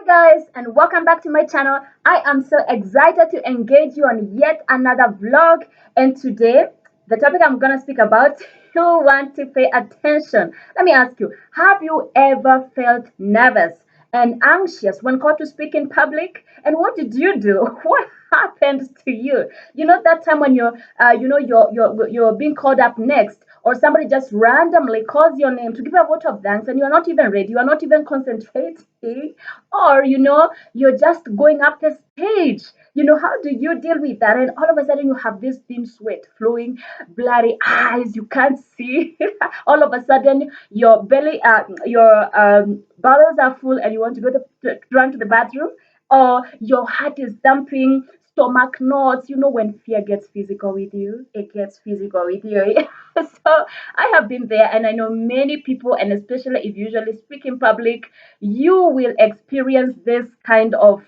Guys, and welcome back to my channel. I am so excited to engage you on yet another vlog, and today the topic I'm going to speak about, you want to pay attention. Let me ask you, have you ever felt nervous and anxious when called to speak in public? And what did you do? What happened to you? You know that time when you're being called up next, or somebody just randomly calls your name to give a vote of thanks, and you're not even ready, you are not even concentrating, or you're just going up the stage. How do you deal with that? And all of a sudden you have this thin sweat flowing, blurry eyes, you can't see. All of a sudden your belly, your bowels are full, and you want to run to the bathroom, or your heart is thumping, stomach knots. When fear gets physical with you, it gets physical with you. So I have been there, and I know many people, and especially if you usually speak in public, you will experience this kind of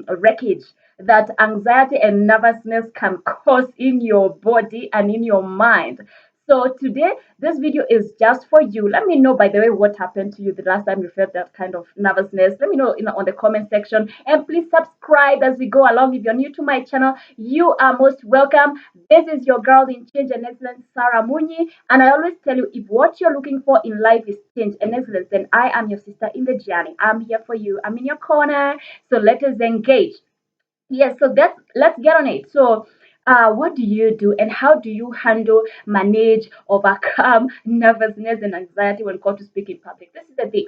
wreckage that anxiety and nervousness can cause in your body and in your mind. So today, this video is just for you. Let me know, by the way, what happened to you the last time you felt that kind of nervousness. Let me know on the comment section. And please subscribe as we go along. If you're new to my channel, you are most welcome. This is your girl in change and excellence, Sarah Munyi. And I always tell you, if what you're looking for in life is change and excellence, then I am your sister in the journey. I'm here for you. I'm in your corner. So let us engage. Yes, so let's get on it. So, what do you do, and how do you handle, manage, overcome nervousness and anxiety when called to speak in public? This is the thing.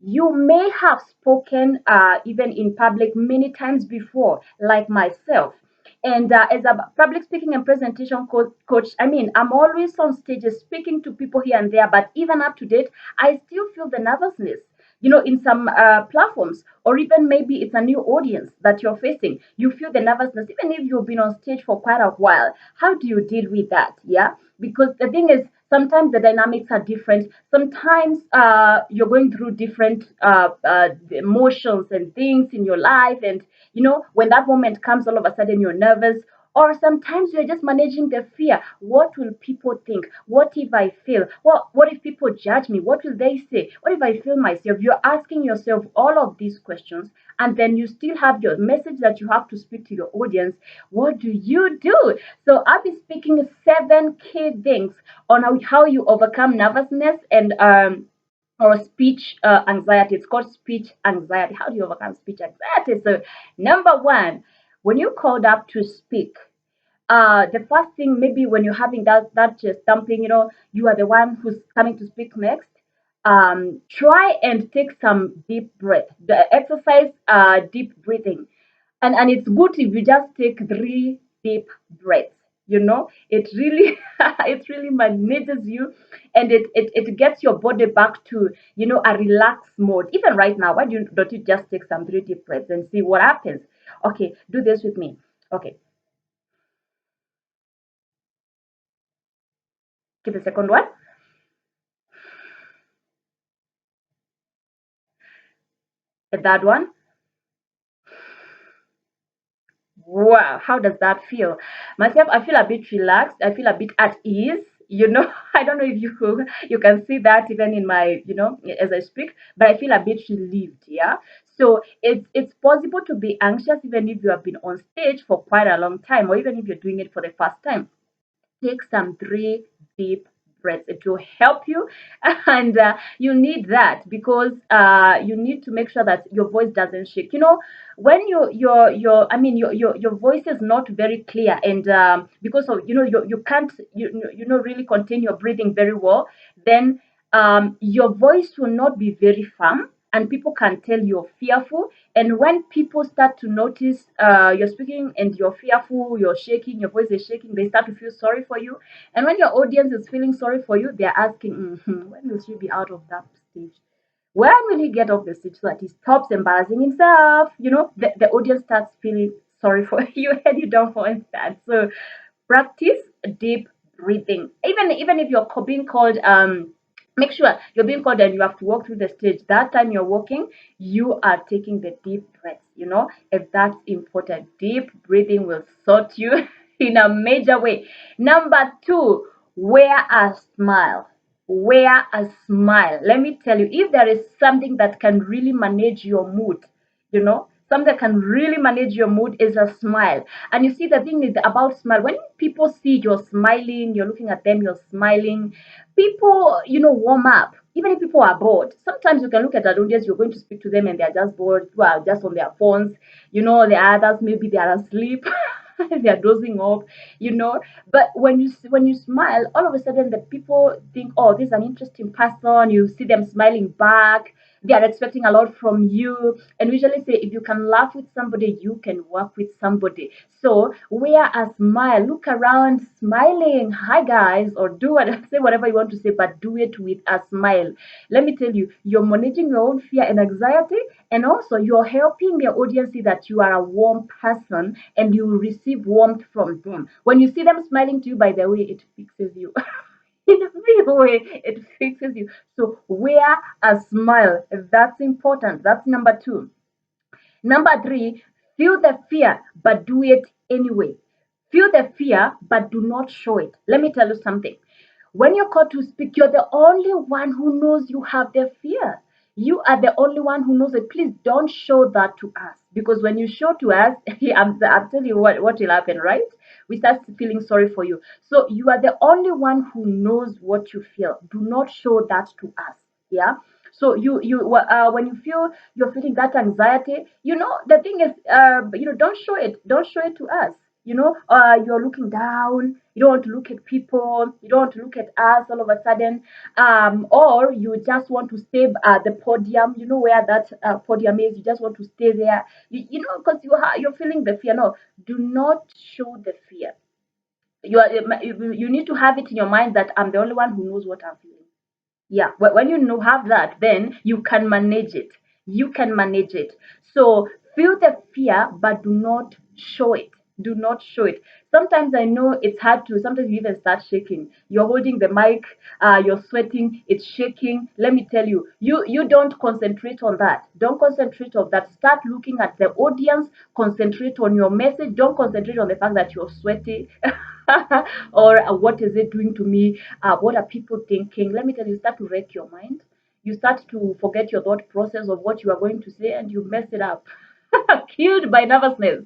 You may have spoken even in public many times before, like myself. And as a public speaking and presentation coach, I mean, I'm always on stages speaking to people here and there, but even up to date, I still feel the nervousness. In some platforms, or even maybe it's a new audience that you're facing, you feel the nervousness, even if you've been on stage for quite a while. How do you deal with that? Yeah, because the thing is, sometimes the dynamics are different. Sometimes you're going through different emotions and things in your life, and when that moment comes, all of a sudden you're nervous. Or sometimes you're just managing the fear. What will people think? What if I fail? What if people judge me? What will they say? What if I fail myself? You're asking yourself all of these questions, and then you still have your message that you have to speak to your audience. What do you do? So I'll be speaking 7 key things on how you overcome nervousness and or speech anxiety. It's called speech anxiety. How do you overcome speech anxiety? So, number one, when you're called up to speak, the first thing, maybe when you're having that chest thumping, you are the one who's coming to speak next. Try and take some deep breath. The exercise, deep breathing, and it's good if you just take 3 deep breaths. It really it really manages you, and it gets your body back to a relaxed mode. Even right now, why don't you just take some 3 deep breaths and see what happens? Okay, do this with me. Okay, give the second one. The third one. Wow, how does that feel? Myself, I feel a bit relaxed. I feel a bit at ease. I don't know if you can see that even in my, as I speak, but I feel a bit relieved. Yeah. So it's possible to be anxious even if you have been on stage for quite a long time, or even if you're doing it for the first time. Take some 3 deep breaths. It will help you, and you need that because you need to make sure that your voice doesn't shake. When your I mean your voice is not very clear, and because of you can't really contain your breathing very well, then your voice will not be very firm, and people can tell you're fearful. And when people start to notice you're speaking and you're fearful, you're shaking, your voice is shaking, they start to feel sorry for you. And when your audience is feeling sorry for you, they're asking, when will she be out of that stage? When will he get off the stage so that he stops embarrassing himself? The audience starts feeling sorry for you, and you don't want that. So practice deep breathing. Even if you're being called, make sure you're being called and you have to walk through the stage. That time you're walking, you are taking the deep breaths. If that's important, deep breathing will sort you in a major way. Number 2, wear a smile. Wear a smile. Let me tell you, if there is something that can really manage your mood, Something that can really manage your mood is a smile. And you see, the thing is about smile. When people see you're smiling, you're looking at them, you're smiling, people, warm up. Even if people are bored, sometimes you can look at an audience, you're going to speak to them and they're just bored, well, just on their phones. The others, maybe they are asleep. They're dozing off, you know. But when you smile, all of a sudden the people think, oh, this is an interesting person. You see them smiling back. They are expecting a lot from you. And we usually say, if you can laugh with somebody, you can work with somebody. So wear a smile, look around smiling, hi guys, or do what say whatever you want to say, but do it with a smile. Let me tell you, you're managing your own fear and anxiety, and also you're helping the audience see that you are a warm person and you receive warmth from them. When you see them smiling to you, by the way, it fixes you. In a big way, it fixes you. So wear a smile. That's important. That's number two. Number three, feel the fear, but do it anyway. Feel the fear, but do not show it. Let me tell you something. When you're called to speak, you're the only one who knows you have the fear. You are the only one who knows it. Please don't show that to us. Because when you show to us, I'm telling you what will happen, right? We start feeling sorry for you. So you are the only one who knows what you feel. Do not show that to us. Yeah. So when you feel you're feeling that anxiety, the thing is, don't show it. Don't show it to us. You're looking down. You don't want to look at people. You don't want to look at us all of a sudden. Or you just want to stay at the podium. You know where that podium is. You just want to stay there. Because you're feeling the fear. No, do not show the fear. You need to have it in your mind that I'm the only one who knows what I'm feeling. Yeah, when you know have that, then you can manage it. You can manage it. So feel the fear, but do not show it. Do not show it. Sometimes I know it's hard to. Sometimes you even start shaking. You're holding the mic. You're sweating. It's shaking. Let me tell you, you don't concentrate on that. Don't concentrate on that. Start looking at the audience. Concentrate on your message. Don't concentrate on the fact that you're sweaty. Or what is it doing to me? What are people thinking? Let me tell you, start to wreck your mind. You start to forget your thought process of what you are going to say and you mess it up. Killed by nervousness.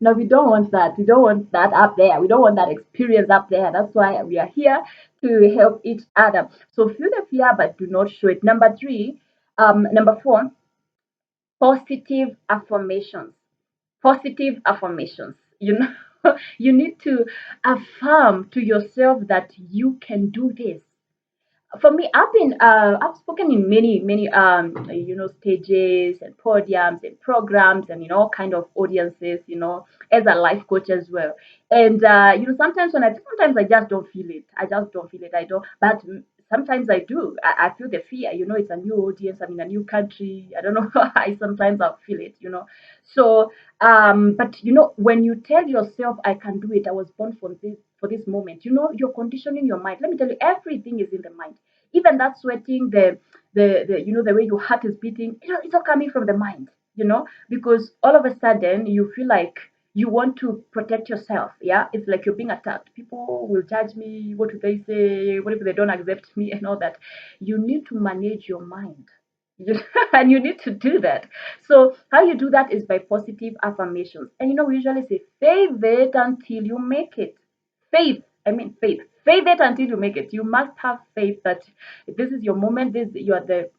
No, we don't want that. We don't want that up there. We don't want that experience up there. That's why we are here to help each other. So feel the fear, but do not show it. Number four, positive affirmations. Positive affirmations. You need to affirm to yourself that you can do this. For me, I've spoken in many stages and podiums and programs and all kind of audiences, as a life coach as well. And sometimes I just don't feel it. I just don't feel it. I don't. But sometimes I do. I feel the fear. It's a new audience. I'm in a new country. I don't know. I feel it. So but when you tell yourself, I can do it, I was born for this moment, you're conditioning your mind. Let me tell you, everything is in the mind. Even that sweating, the way your heart is beating, it's all coming from the mind, because all of a sudden you feel like you want to protect yourself. Yeah, it's like you're being attacked. People will judge me. What do they say? What if they don't accept me and all that? You need to manage your mind. And you need to do that. So how you do that is by positive affirmations. And we usually say, faith it until you make it. Faith, I mean faith. Faith it until you make it. You must have faith that this is your moment. You are the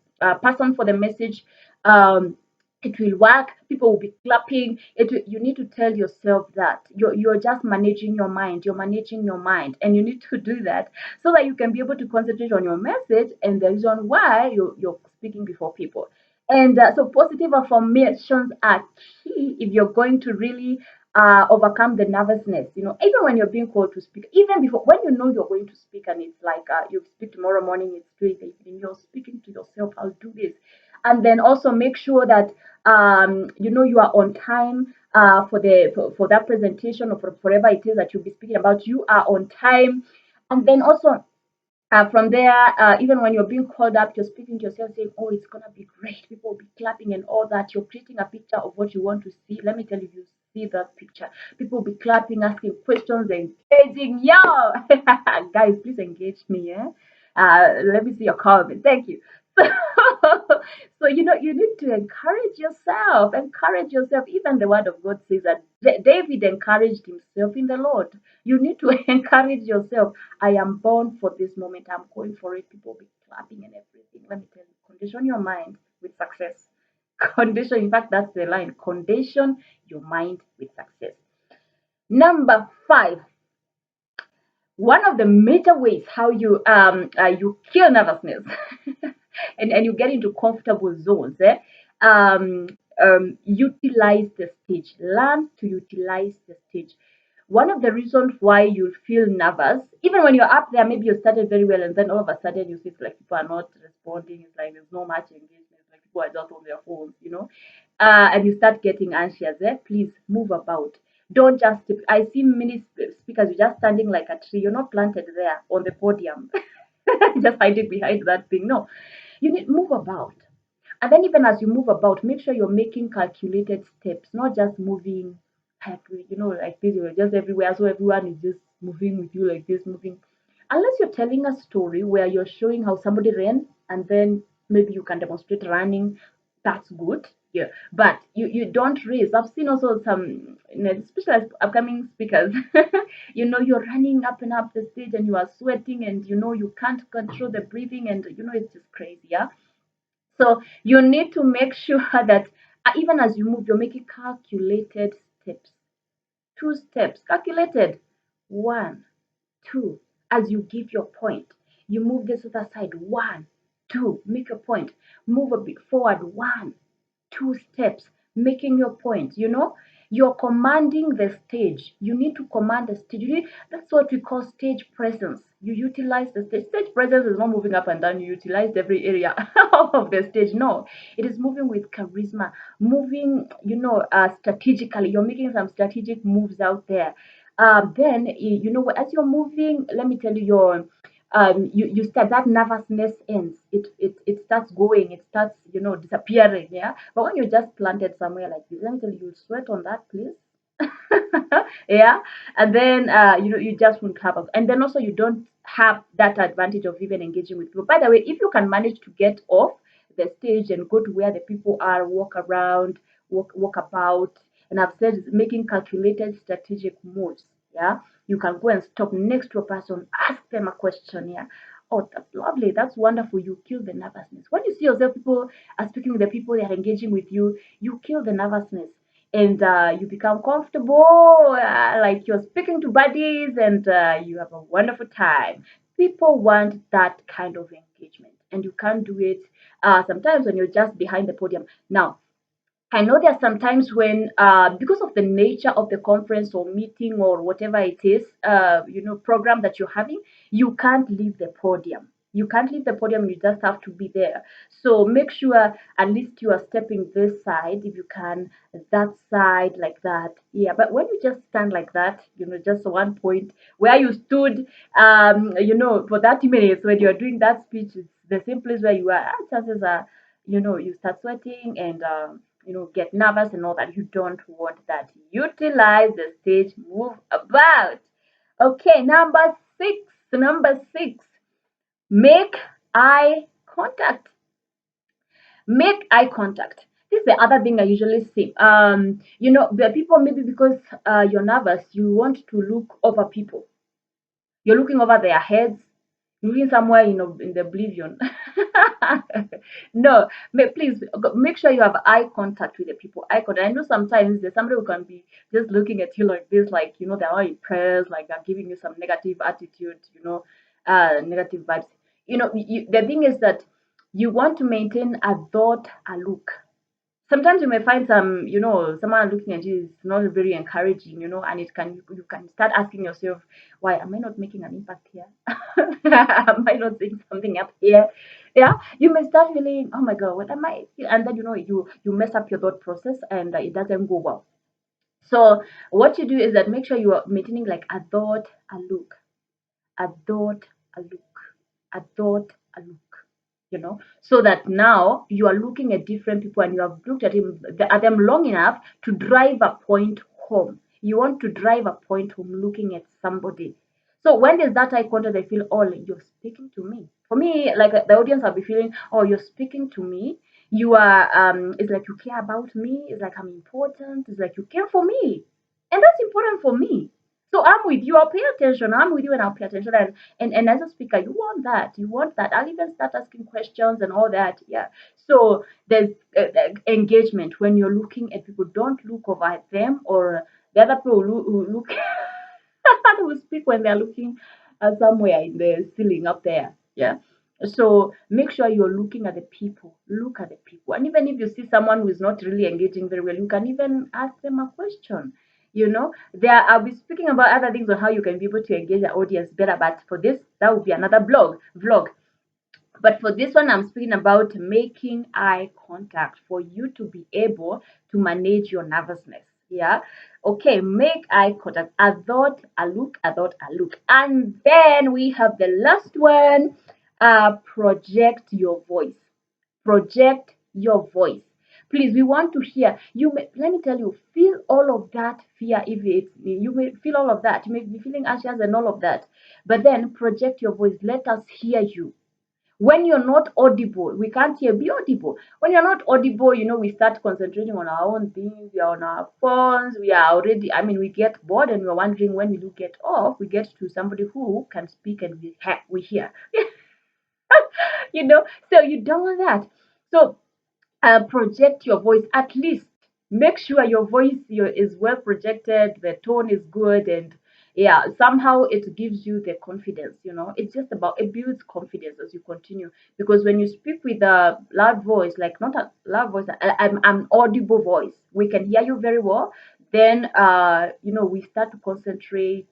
person for the message. It will work. People will be clapping. You need to tell yourself that you're just managing your mind. You're managing your mind, and you need to do that so that you can be able to concentrate on your message and the reason why you're speaking before people. And so positive affirmations are key if you're going to really overcome the nervousness. Even when you're being called to speak, even before, when you're going to speak and it's like you speak tomorrow morning, it's 3 evening, you're speaking to yourself, I'll do this. And then also make sure that you are on time for that presentation or for whatever it is that you'll be speaking about. You are on time, and then also from there, even when you're being called up, you're speaking to yourself saying, oh, it's going to be great. People will be clapping and all that. You're creating a picture of what you want to see. Let me tell you, you see that picture. People will be clapping, asking questions, engaging. Yo, guys, please engage me. Let me see your comment. Thank you. So you need to encourage yourself. Encourage yourself. Even the word of God says that David encouraged himself in the Lord. You need to encourage yourself. I am born for this moment. I'm going for it. People will be clapping and everything. Let me tell you, condition your mind with success. Condition, in fact, that's the line. Condition your mind with success. Number 5, one of the major ways how you kill nervousness and you get into comfortable zones, utilize the stage. Learn to utilize the stage. One of the reasons why you feel nervous, even when you're up there, maybe you started very well and then all of a sudden you see it's like people are not responding, it's like there's no much engagement, it's like people are just on their phones. And you start getting anxious, please move about. Don't just, I see many speakers, you're just standing like a tree, you're not planted there on the podium, just hiding behind that thing. No, you need move about. And then even as you move about, make sure you're making calculated steps, not just moving like like this, you're just everywhere. So everyone is just moving with you like this, moving. Unless you're telling a story where you're showing how somebody ran and then maybe you can demonstrate running, that's good. Yeah. But you don't race. I've seen also some, especially as upcoming speakers, you're running up and up the stage and you are sweating and you can't control the breathing and it's just crazy. Yeah. So you need to make sure that even as you move, you're making calculated steps. 2 steps, calculated. 1, 2. As you give your point, you move this other side. 1, 2. Make your point. Move a bit forward. 1, 2 steps, making your point. You're commanding the stage. You need to command the stage. That's what we call stage presence. You utilize the stage. Stage presence is not moving up and down. You utilize every area of the stage. No, it is moving with charisma, moving, strategically. You're making some strategic moves out there. Then, as you're moving, let me tell you, you start, that nervousness ends, it starts going, it starts disappearing. Yeah, but when you're just planted somewhere like this, let me tell you, you'll sweat on that place. Yeah, and then you just won't have and then also you don't have that advantage of even engaging with people. By the way, if you can manage to get off the stage and go to where the people are, walk around, walk about, and I've said making calculated strategic moves. Yeah, you can go and stop next to a person, ask them a question. Yeah, oh, that's lovely, that's wonderful. You kill the nervousness when you see yourself, people are speaking with the people, they are engaging with you. You kill the nervousness and you become comfortable, like you're speaking to buddies, and you have a wonderful time. People want that kind of engagement, and you can't do it sometimes when you're just behind the podium. Now, I know there are some times when, because of the nature of the conference or meeting or whatever it is, program that you're having, you can't leave the podium. You can't leave the podium. You just have to be there. So make sure at least you are stepping this side, if you can, that side, like that. Yeah. But when you just stand like that, just one point where you stood, for 30 minutes when you're doing that speech, it's the same place where you are. Chances are, you start sweating and get nervous and all that. You don't want that. Utilize the stage, move about. Okay, number six, make eye contact. Make eye contact. This is the other thing I usually see. The people, maybe because you're nervous, you want to look over people. You're looking over their heads, looking somewhere in the oblivion. No, please make sure you have eye contact with the people. Eye contact. I know sometimes there's somebody who can be just looking at you like this, like they're not impressed, like they're giving you some negative attitude, negative vibes. The thing is that you want to maintain a thought, a look. Sometimes you may find someone looking at you is not very encouraging, and you can start asking yourself, why am I not making an impact here? Am I not saying something up here? Yeah, you may start feeling, oh my god, what am I? And then you mess up your thought process and it doesn't go well. So what you do is that make sure you are maintaining like a thought, a look, a thought, a look, a thought, a look, so that now you are looking at different people and you have looked at them long enough to drive a point home. You want to drive a point home looking at somebody. So when there's that eye contact, they feel, oh, you're speaking to me. For me, like the audience will be feeling, oh, you're speaking to me. You are, it's like you care about me. It's like I'm important. It's like you care for me, and that's important for me. So I'm with you. I'll pay attention. I'm with you, and I'll pay attention. And as a speaker, you want that. You want that. I'll even start asking questions and all that. Yeah. So there's engagement when you're looking at people. Don't look over at them or the other people who look will speak when they're looking somewhere in the ceiling up there. Yeah. So make sure you're looking at the people. Look at the people. And even if you see someone who is not really engaging very well, you can even ask them a question. There I'll be speaking about other things on how you can be able to engage the audience better. But for this, that would be another vlog. But for this one, I'm speaking about making eye contact for you to be able to manage your nervousness. Yeah. Okay, make eye contact. A thought, a look, a thought, a look. And then we have the last one. Project your voice. Project your voice. Please, we want to hear. Let me tell you, feel all of that fear. If it's you may feel all of that. You may be feeling anxious and all of that. But then project your voice. Let us hear you. When you're not audible, we can't hear. Be audible. When you're not audible, we start concentrating on our own things. We are on our phones. We are already, we get bored and we're wondering when we do get off, we get to somebody who can speak and we hear. So you don't want that. So project your voice. At least make sure your voice is well projected, the tone is good, and yeah, somehow it gives you the confidence. It's just about, it builds confidence as you continue, because when you speak with a loud voice, like not a loud voice, an audible voice, we can hear you very well. Then we start to concentrate,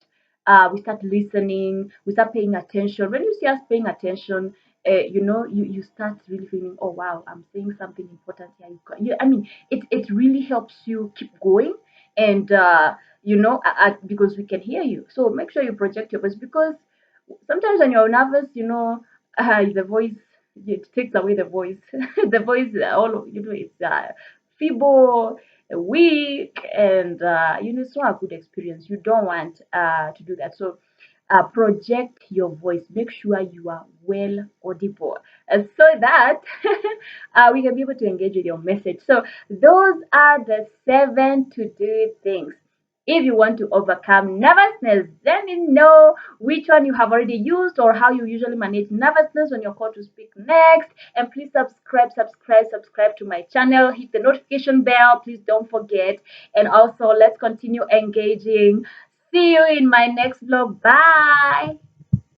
we start listening, we start paying attention. When you see us paying attention, you start really feeling, oh wow, I'm saying something important here. It really helps you keep going, and because we can hear you. So make sure you project your voice, because sometimes when you're nervous, the voice, it takes away the voice. The voice, all it's feeble, weak, and it's not a good experience. You don't want to do that. So project your voice. Make sure you are well audible, so that we can be able to engage with your message. So those are the 7 to do things. If you want to overcome nervousness, let me know which one you have already used or how you usually manage nervousness when you're called to speak next. And please subscribe to my channel. Hit the notification bell. Please don't forget. And also, let's continue engaging. See you in my next vlog. Bye.